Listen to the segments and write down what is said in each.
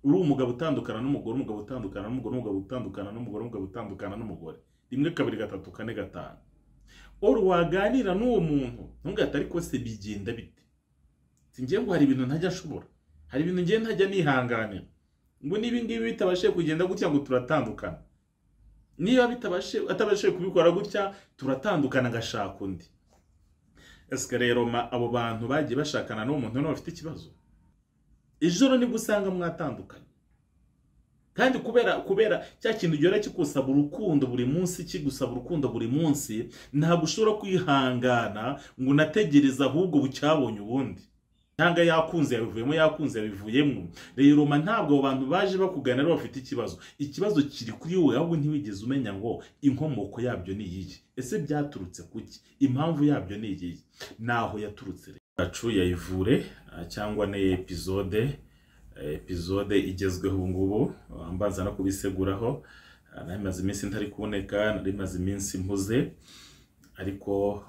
uri umugabo utandukana n'umugore, umugabo utandukana n'umugore, umugabo utandukana n'umugore, umugabo utandukana n'umugore, rimwe kabiri gatatu kane gatanu, waganira n'uwo muntu ntugahita ariko se bigenda bite, singiye ngo hari ibintu ntajya ashobora, hari ibintu ngiye ntajya nihanganira, ngo niba ngibi bitabashe kugenda gutya ngo turatandukana, niba atabashe kubikora gutya turatandukana ngashaka undi. Ese rero abo bantu bagiye bashakana n'uwo muntu bafite ikibazo, ijoro nibwo usanga mwatandukanye, kandi kubera cya kintu gihora kigusaba urukundo buri munsi, kigusaba urukundo buri munsi, ntabwo ushobora kwihangana ngo unategereza ahubwo bucyabonye ubundi, cyangwa yakunze yabivuyemo, yakunze yabivuyemo. Rero ntabwo abo bantu baje bakugana rero bafite ikibazo kiri kuri wowe, ahubwo ntiwigeze umenya ngo inkomoko yabyo ni iyihe, ese byaturutse kuki, impamvu yabyo ni iyihe, naho yaturutse. Yacu yayivure cyangwa ne episode igezweho ubu ngubu, mbanza no kubiseguraho. Narimaze iminsi ntari kuboneka, narimaze iminsi mpuze, ariko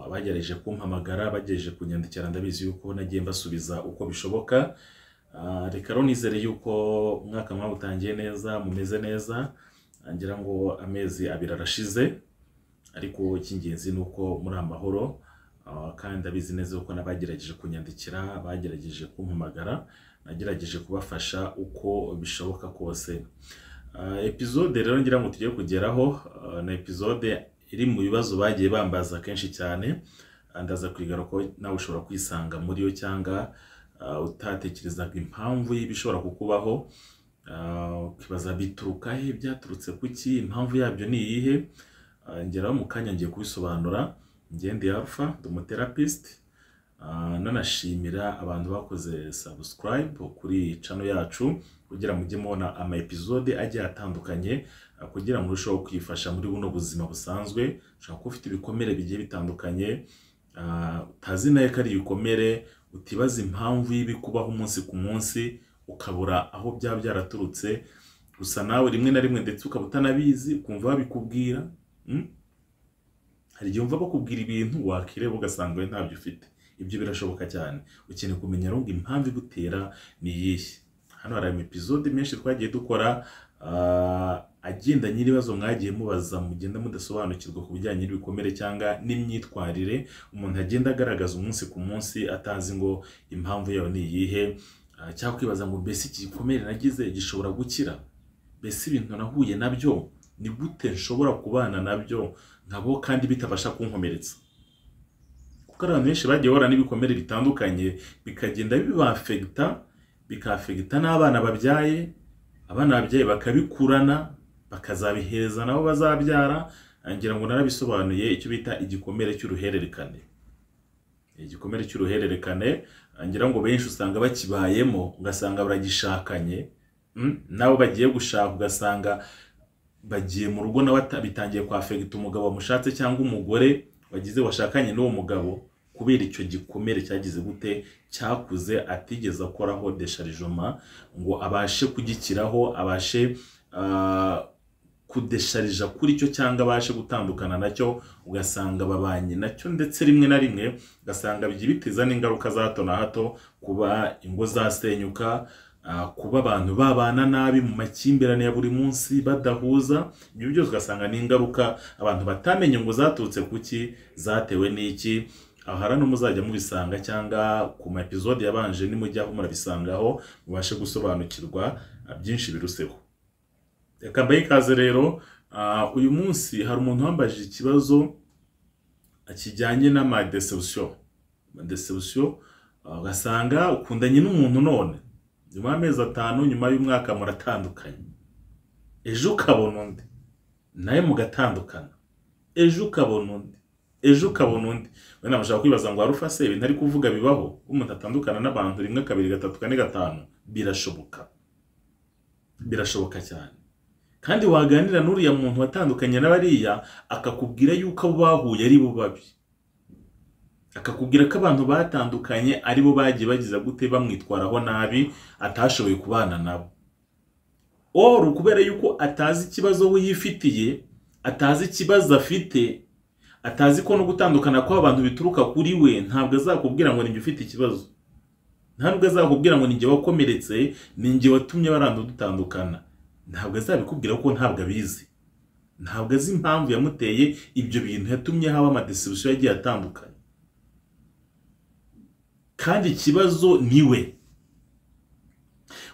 abagerageje kumpamagara, bagejeje kunyandikira, ndabizi yuko nagiye mbasubiza uko bishoboka. Reka rero nizere yuko umwaka mwawutangiye neza, mumeze neza, ngira ngo amezi 2 arashize, ariko icy'ingenzi nuko muri amahoro, kandi ndabizi neza uko nabagerageje kunyandikira, bagerageje kumpamagara, nagerageje kubafasha uko bishoboka kose. Episode rero ngira ngo tugiye kugeraho na episode iri mu bibazo bagiye bambaza kenshi cyane, ndaza kwigara ko nawe ushobora kwisanga muri yo, cyangwa utatekerezaga impamvu y'ibishobora kukubaho, ukibaza bituruka he, byaturutse kuki, impamvu yabyo ni iyihe. Ngeraho mu kanya ngiye kubisobanura. Ndi Alpha, ndi umuterapist, nanashimira abantu bakoze subscribe kuri channel yacu, kugira mujye mubona ama episode agiye atandukanye, kugira ngo urusheho kwifasha muri buno buzima busanzwe. Ushaka ko ufite ibikomere bigiye bitandukanye, utazi naye ko ari ibikomere, utibaza impamvu y'ibikubaho umunsi ku munsi, ukabura aho byaba byaraturutse, gusa nawe rimwe na rimwe ndetse ukaba utanabizi, ukumva babikubwira. Hari igihe umva bakubwira ibintu wakireba ugasanga ntabyo ufite. Ibyo birashoboka cyane. Ukeneye kumenya ngo impamvu igutera ni iyihe. Hano hari episode menshi twagiye dukora agenda n'ibibazo mwagiye mubaza, mugenda mudasobanukirwa ku bijyanye n'ibikomere cyangwa n'imyitwarire umuntu agenda agaragaza umunsi ku munsi, atazi ngo impamvu yayo ni iyihe, cyangwa kwibaza ngo mbese iki gikomere nagize gishobora gukira, mbese ibintu nahuye nabyo ni gute nshobora kubana nabyo nkabo kandi bitabasha kunkomeretsa. Kuko abantu benshi bagiye bahura n'ibikomere bitandukanye, bikagenda bikafegita n'abana babyaye, abana babyaye bakabikurana, bakazabihereza nabo bazabyara. Ngira ngo narabisobanuye icyo bita igikomere cy'uruhererekane. Igikomere cy'uruhererekane ngira ngo benshi usanga bakibayemo, ugasanga baragishakanye, nabo bagiye gushaka ugasanga bagiye mu rugo nawe bitangiye kwafegita umugabo wamushatse, cyangwa umugore washakanye n'uwo mugabo, kubera icyo gikomere cyagize gute, cyakuze atigeze akoraho desharijoma ngo abashe kugikiraho, abashe kudesharija kuri cyo, cyangwa abashe gutandukana nacyo. Ugasanga babanye nacyo, ndetse rimwe na rimwe ugasanga bigiye biteza n'ingaruka za hato na hato, kuba ingo zasenyuka, kuba abantu babana nabi mu makimbirane ya buri munsi badahuza. Ibyo byose ugasanga ni ingaruka abantu batamenye ngo zaturutse kuki, zatewe n'iki. Aha rero muzajya mubisanga, cyangwa ku ma episode yabanje nimujyaho murabisangaho, mubashe gusobanukirwa byinshi biruseho. Reka mbaye ikaze rero. Uyu munsi hari umuntu wambajije ikibazo kijyanye n'ama deception. Ugasanga ukundanye n'umuntu none nyuma y'amezi 5, nyuma y'umwaka muratandukanye, ejo ukabona undi naye mugatandukana, ejo ukabona undi. We nabashaka kwibaza ngo Alpha se ibintu ari kuvuga bibaho, umuntu atandukana n'abantu 1 2 3 4 5? Birashoboka cyane. Kandi waganira n'uriya muntu watandukanye n'abariya, akakubwira yuko abo bahuye ari bo babi, akakubwira ko abantu batandukanye ari bo bagiye bagiza gute, bamwitwaraho nabi, atashoboye kubana nabo. Kubera yuko atazi ikibazo we yifitiye, atazi ikibazo afite, atazi ko no gutandukana kw'abantu bituruka kuri we, ntabwo azakubwira ngo ninjye ufite ikibazo. nta nubwo azakubwira ngo ninjye wakomeretse, ninjye watumye baranda dutandukana. Ntabwo azabikubwira kuko ntabwo abizi. Ntabwo azi impamvu yamuteye ibyo bintu yatumye haba amadisibisiyo yagiye atandukanye. Kandi ikibazo niwe.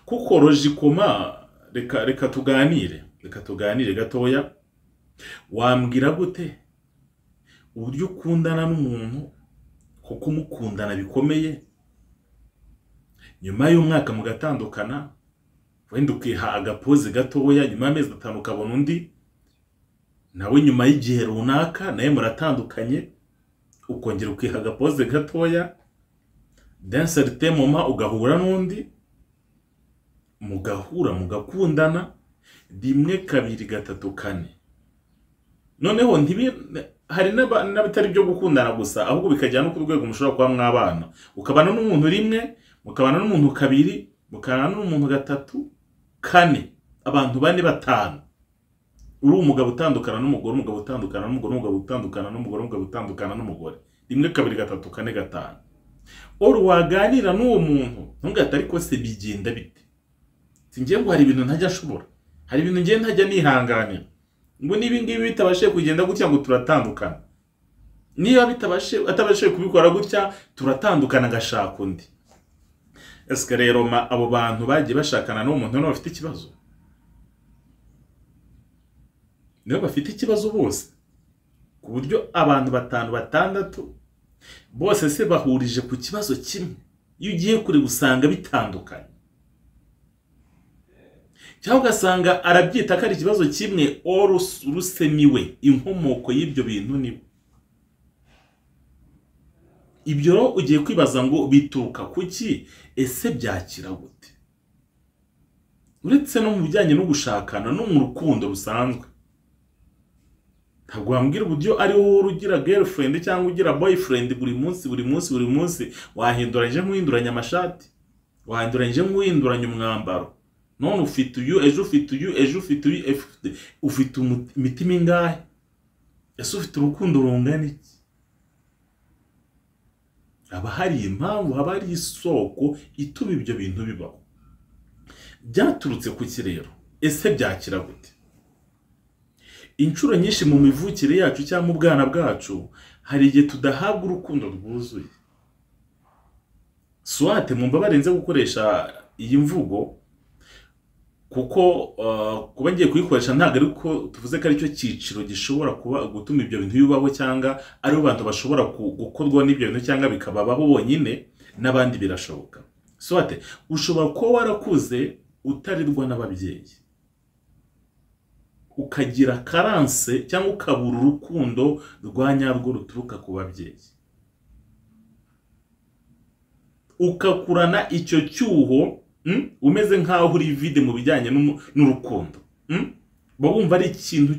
Kuko logikoma, reka tuganire gatoya. Wambwira gute uburyo ukundana n'umuntu kuko umukundana bikomeye, nyuma y'umwaka mugatandukana, wenda ukiha agapoze gatoya, nyuma y'amezi 5 ukabona undi, nawe nyuma y'igihe runaka naye muratandukanye, ukongera ukiha agapoze gatoya, d'un certain moment ugahura n'undi, mugahura mugakundana, 1 2 3 4. Noneho hari n'abitari byo gukundana gusa, ahubwo bikajyana no ku rwego mushobora kuba mwabana, ukabana n'umuntu rimwe, mukabana n'umuntu kabiri, mukabana n'umuntu gatatu, 4, abantu 4 5. Uri umugabo utandukana n'umugore, umugabo utandukana n'umugore, umugabo utandukana n'umugore, umugabo utandukana n'umugore, 1 2 3 4 5. Oro waganira n'uwo muntu ntungata ariko se bigenda bite? Singiye ngo hari ibintu ntajya ashobora, hari ibintu ngiye ntajya nihanganira ngo nibi ngibi bitabashe kugenda gutya ngo turatandukana. Niba atabashe kubikora gutya turatandukana gashaka undi. Eske rero abo bantu bagiye bashakana n'uwo muntu no bafite ikibazo? Niyo bafite ikibazo bose, ku buryo abantu 5 6 bose se bahurije ku kibazo kimwe, iyo ugiye kure gusanga bitandukanye. Cyangwa ugasanga arabyita ko ari ikibazo kimwe, urusemiwe inkomoko y'ibyo bintu niwe. Ibyo ugiye kwibaza ngo bituruka kuki, ese byakira gute? Uretse no mu bijyanye no gushakana no mu rukundo rusanzwe, ntabwo wambwira uburyo ari wowe ugira girlfriend cyangwa ugira boyfriend buri munsi wahinduranyije nk'uhinduranya amashati, wahinduranyije nk'uhinduranya umwambaro. None ufite uyu, ejo ufite uyu, ejo ufite uyu, ufite imitima ingahe? Ese ufite urukundo rungana iki? Haba hari impamvu, haba hari isoko ituma ibyo bintu bibaho. Byaturutse ku kirero, ese byakira gute? Inshuro nyinshi mu mivukire yacu cyangwa mu bwana bwacu, hari igihe tudahabwa urukundo rwuzuye. Swate mumba barenze gukoresha iyi mvugo, kuko kuba ngiye kuyikoresha ntago ari ko tuvuze ko ari cyo cyiciro gishobora kuba gutuma ibyo bintu bibaho, cyangwa ari abantu bashobora gukorwa n'ibyo bintu cyangwa bikababaho bonyine, n'abandi birashoboka. Swate ushobora kuba warakuze utarirwa n'ababyeyi, ukagira carence cyangwa ukabura urukundo rwa nyarwo ruturuka ku babyeyi, ukakurana icyo cyuho, umeze nkaho uri vide mu bijyanye n'urukundo. Bumva ari ikintu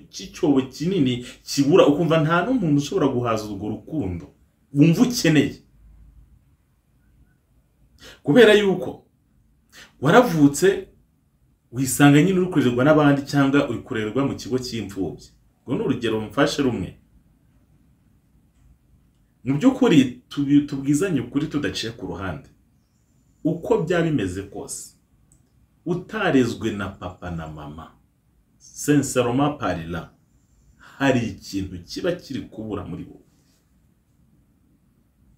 cy'icyobo kinini kibura, ukumva nta n'umuntu ushobora guhaza urwo rukundo wumva ukeneye, kubera yuko waravutse wisanga nyine uri kurerwa n'abandi cyangwa uri kurerwa mu kigo cy'imfubyi. Ngo ni urugero mfashe rumwe. Mu by'ukuri tubwizanye ukuri tudaciye ku ruhande, uko byaba bimeze kose, utarezwe na papa na mama, sincèrement parlant, hari ikintu kiba kiri kubura muri wowe.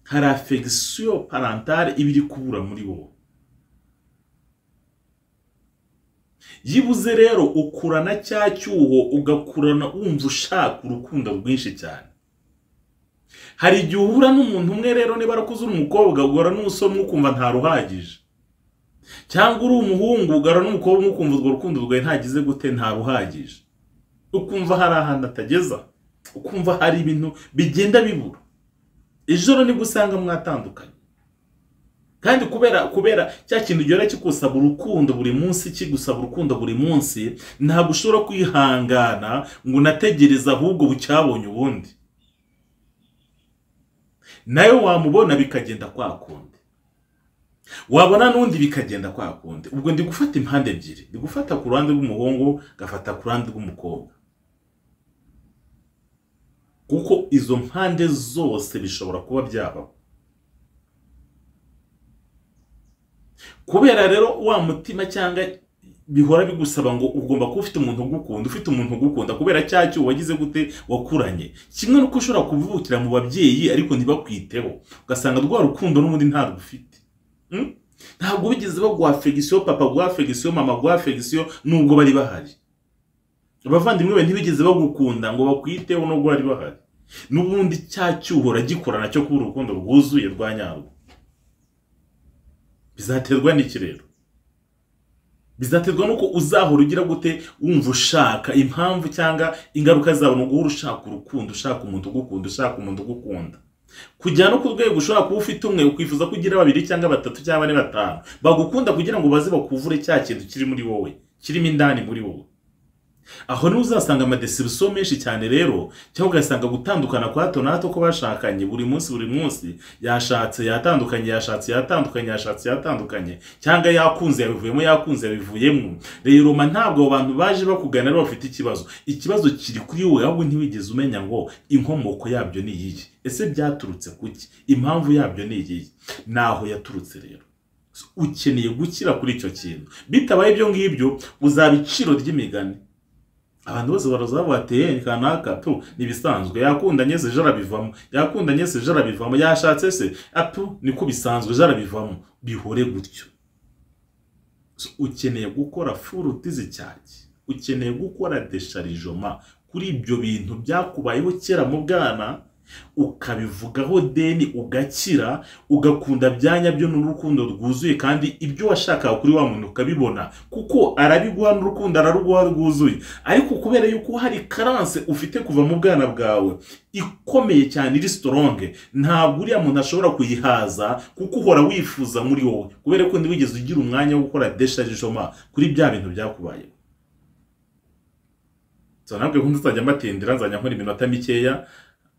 Hari affection parentale ibiri kubura muri wowe. Yibuze rero ukurana cya cyuho, ugakurana wumva ushaka urukundo rwinshi cyane. Hari igihe uhura n'umuntu umwe rero, niba arakuze uri umukobwa ugora n'umusore ukumva nta ruhagije, cyangwa uri umuhungu ugara n'umukobwa ukumva urwo rukundo rwawe ntagize gute, nta ruhagije, ukumva hari ahantu atageza, ukumva hari ibintu bigenda bibura. Ijoro nibwo usanga mwatandukanye, kandi kubera cya kintu gihora kikusaba urukundo buri munsi, kigusaba urukundo buri munsi, ntabwo ushobora kwihangana ngo unategereze ahubwo bucyabonye ubundi. Nayo wamubona bikagenda kwa kundi, wabona n'undi bikagenda kwa kundi. Ubwo ndi gufata impande ebyiri, ndi gufata ku ruhande rw'umuhungu, gafata ku ruhande rw'umukobwa, kuko izo mpande zose bishobora kuba byabaho. kubera rero wa mutima cyangwa bihora bigusaba ngo ugomba kuba ufite umuntu ugukunda kubera cyacyo wagize gute wakuranye. Kimwe nuko ushobora kuvukira mu babyeyi ariko ntibakwiteho, ugasanga rwa rukundo n'ubundi ntabwo ufite. Ntabwo bigeze baguha affection, papa guha affection, mama guha affection nubwo bari bahari. Abavandimwe be ntibigeze bagukunda ngo bakwiteho nubwo bari bahari. N'ubundi cyacyuhora gikorana cyo kuba urukundo rwuzuye rwa nyarwo. Bizaterwa n'iki rero? Bizaterwa nuko uzahora ugira gute wumva ushaka impamvu cyangwa ingaruka zawe no guhura ushaka urukundo, ushaka umuntu ugukunda. Kujya no ku rwego ushobora kuba ufite umwe ukwifuza kugira babiri cyangwa batatu cyangwa bane batanu bagukunda kugira ngo baze bakuvure cya kintu kiri muri wowe, kirimo indani muri wowe. Aho ni uzasanga amadesibiso menshi cyane rero, cyangwa ugasanga gutandukana kwa hato na hato ko bashakanye buri munsi yashatse yatandukanye cyangwa yakunze yabivuyemo. Rero ntabwo abo bantu baje bakugana rero bafite ikibazo kiri kuri wowe, ahubwo ntiwigeze umenya ngo inkomoko yabyo ni iyihe, ese byaturutse kuki, impamvu yabyo ni iyihe. Naho yaturutse rero ukeneye gukira kuri icyo kintu. Bitabaye ibyo ngibyo uzaba iciro ry'imigani. Abantu bose barazavuga ati kanaka tu nibisanzwe, yakundanye se jarabivamo, yashatse se atu niko bisanzwe jarabivamo, bihore gutyo. Ukeneye gukora furuti z'icyaki, ukeneye gukora desharijoma kuri ibyo bintu byakubayeho kera mu bwana, ukabivugaho deni ugakira, ugakunda byanyabyo n'urukundo rwuzuye, kandi ibyo washakaga kuri wa muntu ukabibona, kuko arabiguha n'urukundo araruguha rwuzuye. Ariko kubera yuko hari karance ufite kuva mu bwana bwawe ikomeye cyane, iri strong, ntabwo uriya muntu ashobora kuyihaza, kuko uhora wifuza muri wowe, kubera ko ntiwigeze ugira umwanya wo gukora desharijoma kuri bya bintu byakubayeho. Ntabwo nzajya mbatindira, nzajya nkora iminota mikeya.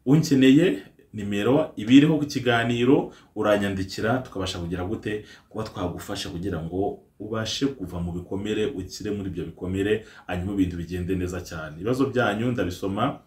Unkeneye nimero ibiriho ku kiganiro uranyandikira, tukabasha kugira gute kuba twagufasha kugira ngo ubashe kuva mu bikomere, ukire muri ibyo bikomere, hanyuma ibintu bigende neza cyane. Ibibazo byanyu ndabisoma,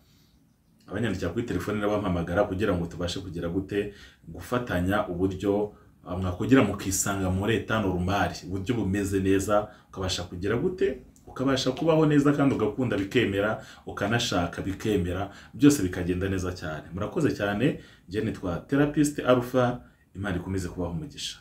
abanyandikira kuri telefone n'abampamagara kugira ngo tubashe kugira gute gufatanya uburyo mwakugira mukisanga muri leta normal, uburyo bumeze neza, ukabasha kugira gute ukabasha kubaho neza kandi ugakunda bikemera, ukanashaka bikemera, byose bikagenda neza cyane. Murakoze cyane. Je nitwa Therapist Alpha, Imana ikomeze kubaho umugisha.